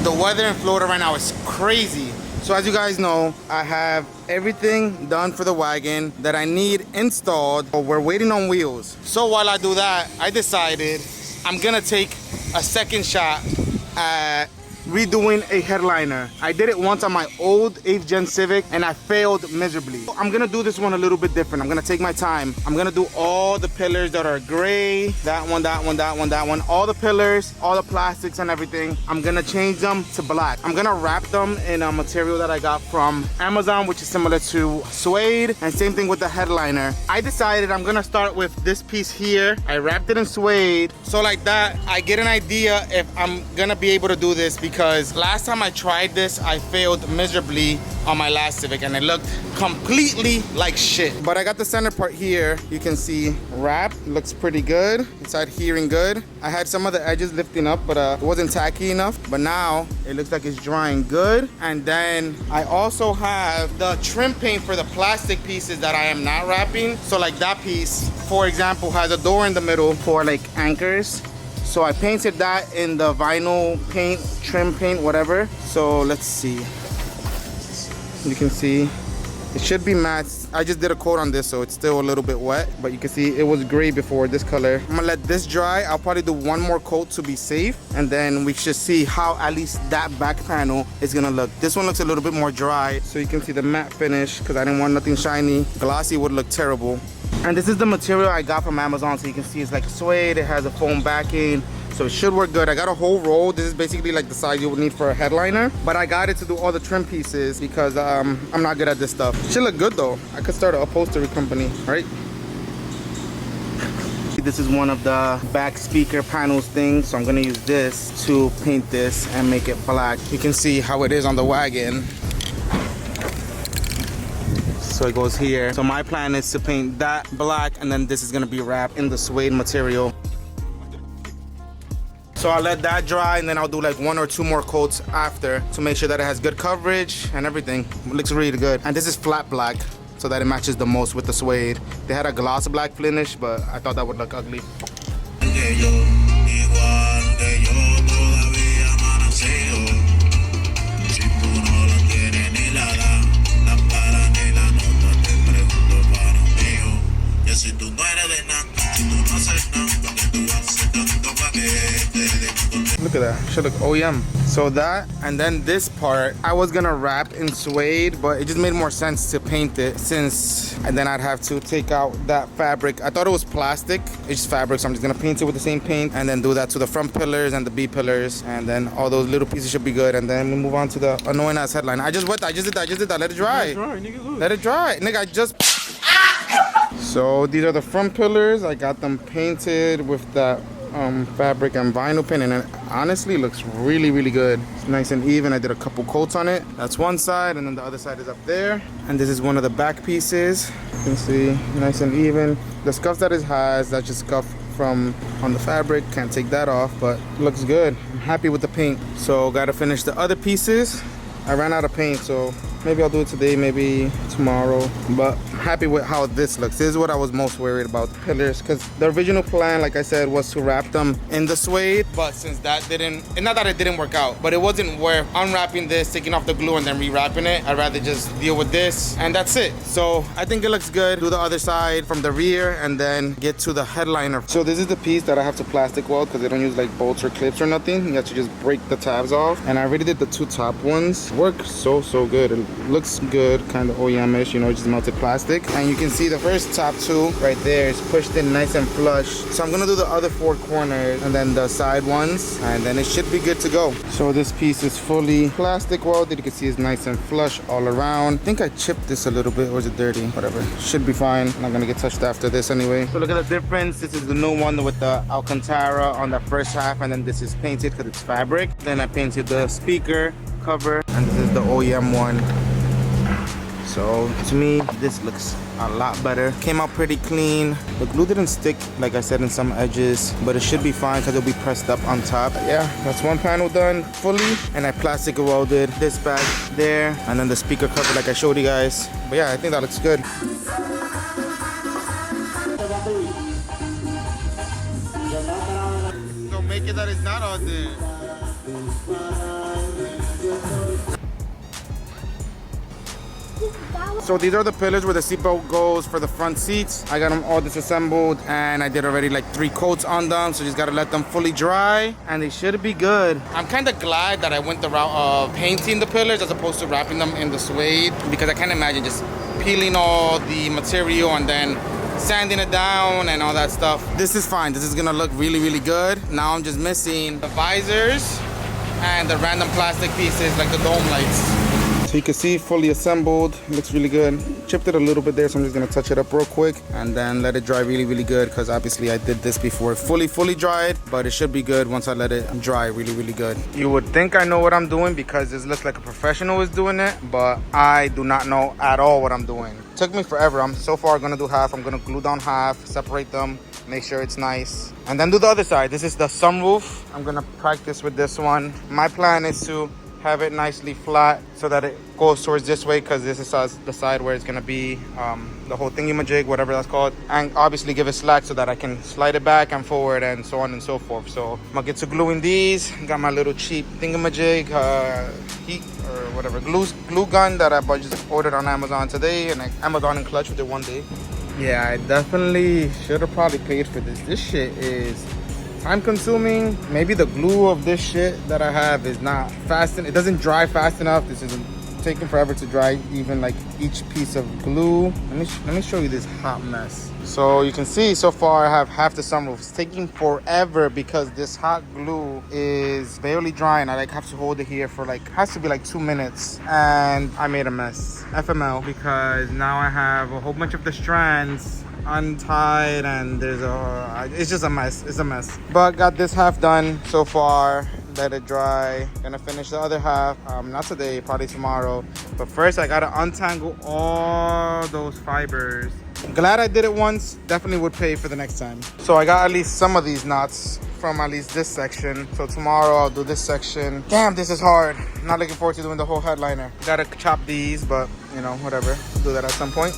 the weather in Florida right now is crazy. So as you guys know, I have everything done for the wagon that I need installed, but we're waiting on wheels. So while I do that, I decided I'm gonna take a second shot at redoing a headliner. I did it once on my old 8th gen Civic and I failed miserably. I'm gonna do this one a little bit different. I'm gonna take my time. I'm gonna do all the pillars that are gray, that one, that one, that one, that one, all the pillars, all the plastics and everything. I'm gonna change them to black. I'm gonna wrap them in a material that I got from Amazon, which is similar to suede, and same thing with the headliner. I decided I'm gonna start with this piece here. I wrapped it in suede. So like that, I get an idea if I'm gonna be able to do this, because last time I tried this, I failed miserably on my last Civic and it looked completely like shit. But I got the center part here, you can see wrapped, looks pretty good. Inside hearing good. I had some of the edges lifting up, but it wasn't tacky enough. But now it looks like it's drying good. And then I also have the trim paint for the plastic pieces that I am not wrapping. So like that piece, for example, has a door in the middle for like anchors. So I painted that in the vinyl paint, trim paint, whatever. So let's see. You can see it should be matte. I just did a coat on this, so it's still a little bit wet, but you can see it was gray before, this color. I'm gonna let this dry. I'll probably do one more coat to be safe, and then we should see how at least that back panel is gonna look. This one looks a little bit more dry, so you can see the matte finish, because I didn't want nothing shiny. Glossy would look terrible. And this is the material I got from Amazon, so you can see it's like suede. It has a foam backing, so it should work good. I got a whole roll. This is basically like the size you would need for a headliner, but I got it to do all the trim pieces because I'm not good at this stuff. Should look good though. I could start an upholstery company, right? This is one of the back speaker panels things, so I'm gonna use this to paint this and make it black. You can see how it is on the wagon. So it goes here. So my plan is to paint that black, and then this is gonna be wrapped in the suede material. So I'll let that dry, and then I'll do like 1 or 2 more coats after to make sure that it has good coverage and everything. It looks really good. And this is flat black, so that it matches the most with the suede. They had a gloss black finish, but I thought that would look ugly. Look at that, should look OEM. So that, and then this part, I was gonna wrap in suede, but it just made more sense to paint it and then I'd have to take out that fabric. I thought it was plastic, it's just fabric, so I'm just gonna paint it with the same paint and then do that to the front pillars and the B pillars, and then all those little pieces should be good, and then we move on to the annoying ass headline. I just did that, let it dry. Let it dry, nigga, I just... So these are the front pillars. I got them painted with that fabric and vinyl paint, and it honestly looks really, really good. It's nice and even. I did a couple coats on it. That's one side, and then the other side is up there. And this is one of the back pieces. You can see, nice and even. The scuff that it has, that's just scuff from on the fabric. Can't take that off, but it looks good. I'm happy with the paint. So gotta finish the other pieces. I ran out of paint, so maybe I'll do it today, maybe tomorrow, but I'm happy with how this looks. This is what I was most worried about, the pillars, because the original plan, like I said, was to wrap them in the suede, but since that didn't, not that it didn't work out, but it wasn't worth unwrapping this, taking off the glue, and then rewrapping it. I'd rather just deal with this, and that's it. So I think it looks good. Do the other side from the rear, and then get to the headliner. So this is the piece that I have to plastic weld, because they don't use like bolts or clips or nothing. You have to just break the tabs off, and I already did the 2 top ones. Work so good. It looks good, kind of OEM-ish, you know, just melted plastic. And you can see the first top 2 right there is pushed in nice and flush. So I'm gonna do the other 4 corners and then the side ones, and then it should be good to go. So this piece is fully plastic welded. You can see it's nice and flush all around. I think I chipped this a little bit, or is it dirty? Whatever, should be fine. Not gonna get touched after this anyway. So look at the difference. This is the new one with the Alcantara on the first half, and then this is painted because it's fabric. Then I painted the speaker cover, and this is the OEM one. So to me, this looks a lot better. Came out pretty clean. The glue didn't stick, like I said, in some edges, but it should be fine because it'll be pressed up on top. Yeah, that's one panel done fully, and I plastic welded this back there, and then the speaker cover like I showed you guys. But yeah, I think that looks good. So make it that it's not out there. So these are the pillars where the seatbelt goes for the front seats. I got them all disassembled and I did already like 3 coats on them. So just gotta let them fully dry and they should be good. I'm kind of glad that I went the route of painting the pillars as opposed to wrapping them in the suede, because I can't imagine just peeling all the material and then sanding it down and all that stuff. This is fine. This is gonna look really, really good. Now I'm just missing the visors and the random plastic pieces like the dome lights. So you can see fully assembled, looks really good. Chipped it a little bit there, so I'm just gonna touch it up real quick and then let it dry really, really good, because obviously I did this before fully dried, but it should be good once I let it dry really, really good. You would think I know what I'm doing because this looks like a professional is doing it, but I do not know at all what I'm doing. It took me forever. I'm so far gonna do half. I'm gonna glue down half, separate them, make sure it's nice, and then do the other side. This is the sunroof. I'm gonna practice with this one. My plan is to have it nicely flat so that it goes towards this way, because this is the side where it's gonna be the whole thingy-majig, whatever that's called, and obviously give it slack so that I can slide it back and forward and so on and so forth. So I'm gonna get to gluing these. Got my little cheap thingy-majig heat or whatever glue gun that I just ordered on Amazon today, and Amazon and Clutch with it one day. Yeah, I definitely should have probably paid for this. This shit is time consuming. Maybe the glue of this shit that I have is not fast, it doesn't dry fast enough. This isn't taking forever to dry, even like each piece of glue. Let me show you this hot mess. So you can see so far I have half the sunroof. It's taking forever because this hot glue is barely drying. I like have to hold it here for like, has to be like 2 minutes, and I made a mess. FML, because now I have a whole bunch of the strands untied and there's it's just a mess. It's a mess, but got this half done so far. Let it dry. Gonna finish the other half, not today, probably tomorrow, but first I gotta untangle all those fibers. Glad I did it once. Definitely would pay for the next time. So I got at least some of these knots from at least this section, so tomorrow I'll do this section. Damn, this is hard. Not looking forward to doing the whole headliner. Gotta chop these, but you know, whatever, do that at some point.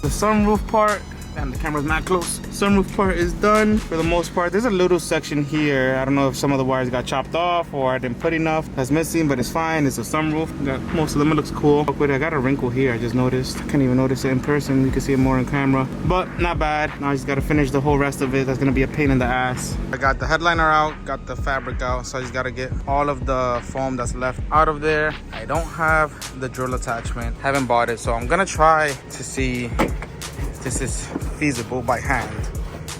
The sunroof part, and the camera's not close. Sunroof part is done for the most part. There's a little section here. I don't know if some of the wires got chopped off or I didn't put enough. That's missing, but it's fine. It's a sunroof. Got most of them. It looks cool. But I got a wrinkle here. I just noticed. I can't even notice it in person. You can see it more on camera, but not bad. Now I just got to finish the whole rest of it. That's gonna be a pain in the ass. I got the headliner out, got the fabric out, so I just got to get all of the foam that's left out of there. I don't have the drill attachment. Haven't bought it, so I'm gonna try to see if this is feasible by hand.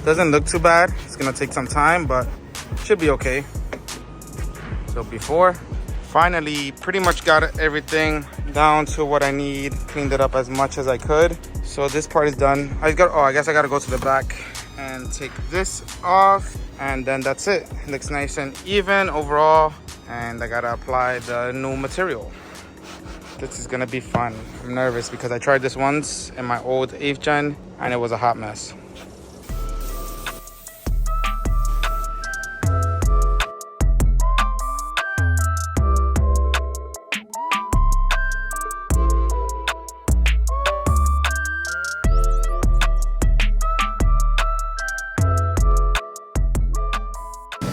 Doesn't look too bad. It's gonna take some time, but should be okay. So before, finally pretty much got everything down to what I need. Cleaned it up as much as I could. So this part is done. I guess I gotta go to the back and take this off, and then that's it. It looks nice and even overall, and I gotta apply the new material. This is gonna be fun. I'm nervous because I tried this once in my old 8th gen and it was a hot mess.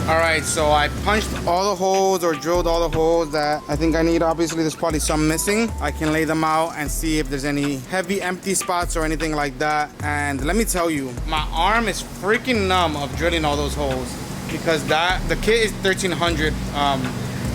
Alright, so I punched all the holes or drilled all the holes that I think I need. Obviously, there's probably some missing. I can lay them out and see if there's any heavy empty spots or anything like that. And let me tell you, my arm is freaking numb of drilling all those holes, because the kit is 1300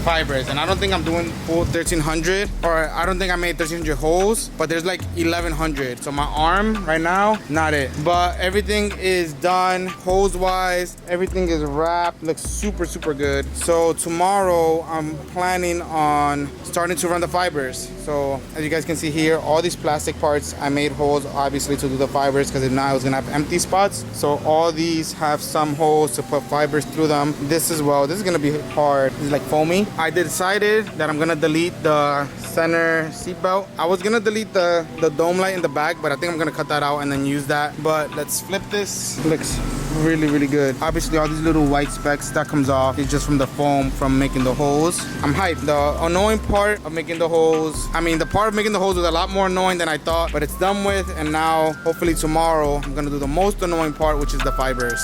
fibers, and I don't think I'm doing full 1300, or I don't think I made 1300 holes, but there's like 1100. So my arm right now, not it. But everything is done hose wise. Everything is wrapped, looks super, super good. So tomorrow I'm planning on starting to run the fibers. So as you guys can see here, all these plastic parts, I made holes obviously to do the fibers, because if not I was gonna have empty spots. So all these have some holes to put fibers through them. This as well, this is gonna be hard. This is like foamy. I decided that I'm gonna delete the center seatbelt. I was gonna delete the dome light in the back, but I think I'm gonna cut that out and then use that. But let's flip this. Looks really, really good. Obviously, all these little white specks that comes off is just from the foam from making the holes. I'm hyped. The annoying part of making the holes, I mean, the part of making the holes was a lot more annoying than I thought, but it's done with, and now, hopefully tomorrow, I'm gonna do the most annoying part, which is the fibers.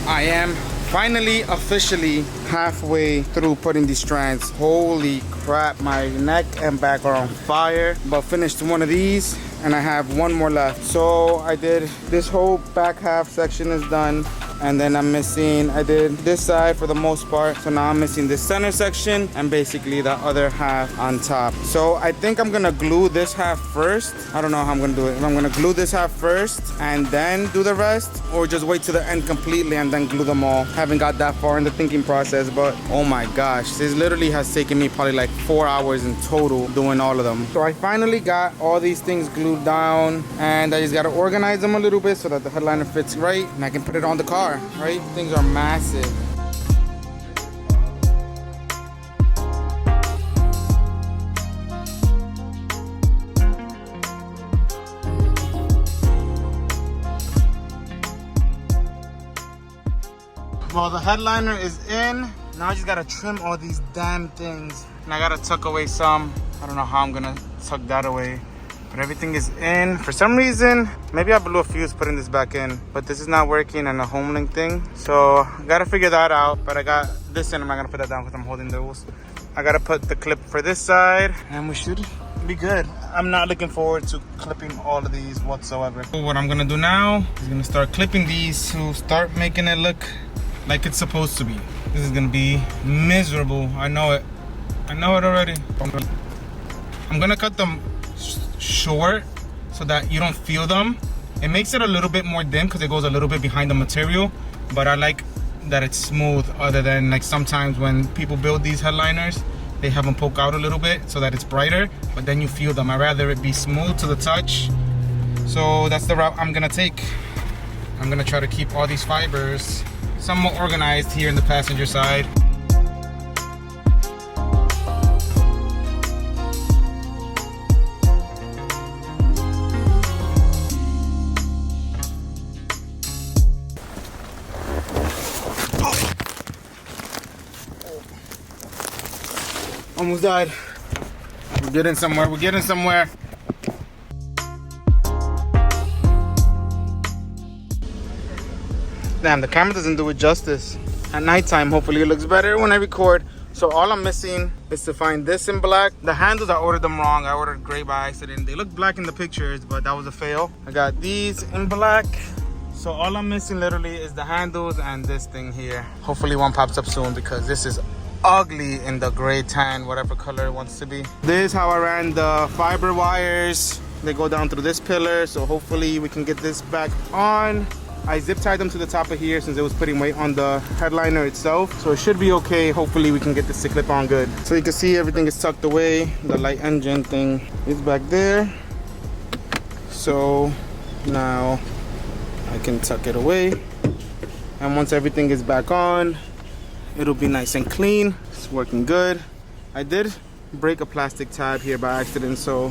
I am finally officially halfway through putting these strands. Holy crap, my neck and back are on fire. But finished one of these and I have one more left. So I did this whole back half section is done. And then I'm missing, I did this side for the most part. So now I'm missing this center section and basically the other half on top. So I think I'm gonna glue this half first. I don't know how I'm gonna do it. If I'm gonna glue this half first and then do the rest, or just wait to the end completely and then glue them all. Haven't got that far in the thinking process, but oh my gosh, this literally has taken me probably like 4 hours in total doing all of them. So I finally got all these things glued down and I just gotta organize them a little bit so that the headliner fits right and I can put it on the car. Right? Things are massive. Well, the headliner is in. Now I just gotta trim all these damn things. And I gotta tuck away some. I don't know how I'm gonna tuck that away. But everything is in. For some reason, maybe I blew a fuse putting this back in, but this is not working on a home link thing. So I gotta figure that out. But I got this in. I'm not gonna put that down because I'm holding those. I gotta put the clip for this side and we should be good. I'm not looking forward to clipping all of these whatsoever. So what I'm gonna do now is gonna start clipping these to start making it look like it's supposed to be. This is gonna be miserable. I know it. I know it already. I'm gonna cut them short so that you don't feel them. It makes it a little bit more dim because it goes a little bit behind the material, but I like that it's smooth, other than like sometimes when people build these headliners they have them poke out a little bit so that it's brighter, but then you feel them. I'd rather it be smooth to the touch. So that's the route I'm gonna take. I'm gonna try to keep all these fibers somewhat organized here in the passenger side. Almost died. We're getting somewhere. We're getting somewhere. Damn, the camera doesn't do it justice. At nighttime, hopefully it looks better when I record. So all I'm missing is to find this in black. The handles, I ordered them wrong. I ordered gray by accident. They look black in the pictures, but that was a fail. I got these in black. So all I'm missing literally is the handles and this thing here. Hopefully one pops up soon because this is ugly in the gray tan, whatever color it wants to be. This is how I ran the fiber wires. They go down through this pillar, so hopefully we can get this back on. I zip tied them to the top of here since it was putting weight on the headliner itself, so it should be okay. Hopefully we can get this to clip on good. So you can see everything is tucked away. The light engine thing is back there, so now I can tuck it away, and once everything is back on, it'll be nice and clean. It's working good. I did break a plastic tab here by accident, so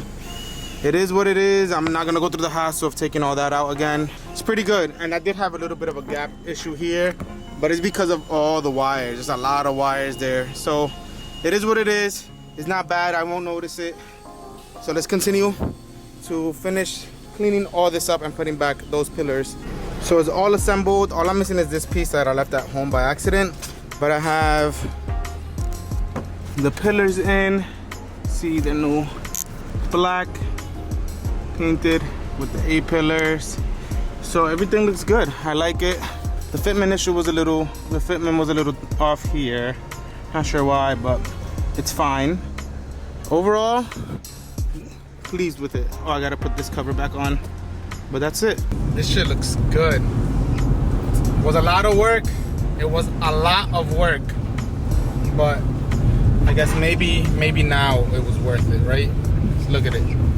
it is what it is. I'm not gonna go through the hassle of taking all that out again. It's pretty good. And I did have a little bit of a gap issue here, but it's because of all the wires. There's a lot of wires there. So it is what it is. It's not bad, I won't notice it. So let's continue to finish cleaning all this up and putting back those pillars. So it's all assembled. All I'm missing is this piece that I left at home by accident. But I have the pillars in. See the new black painted with the A pillars. So everything looks good. I like it. The fitment issue was a little, off here. Not sure why, but it's fine. Overall, pleased with it. Oh, I gotta put this cover back on. But that's it. This shit looks good. It was a lot of work. It was a lot of work, but I guess maybe now it was worth it, right? Look at it.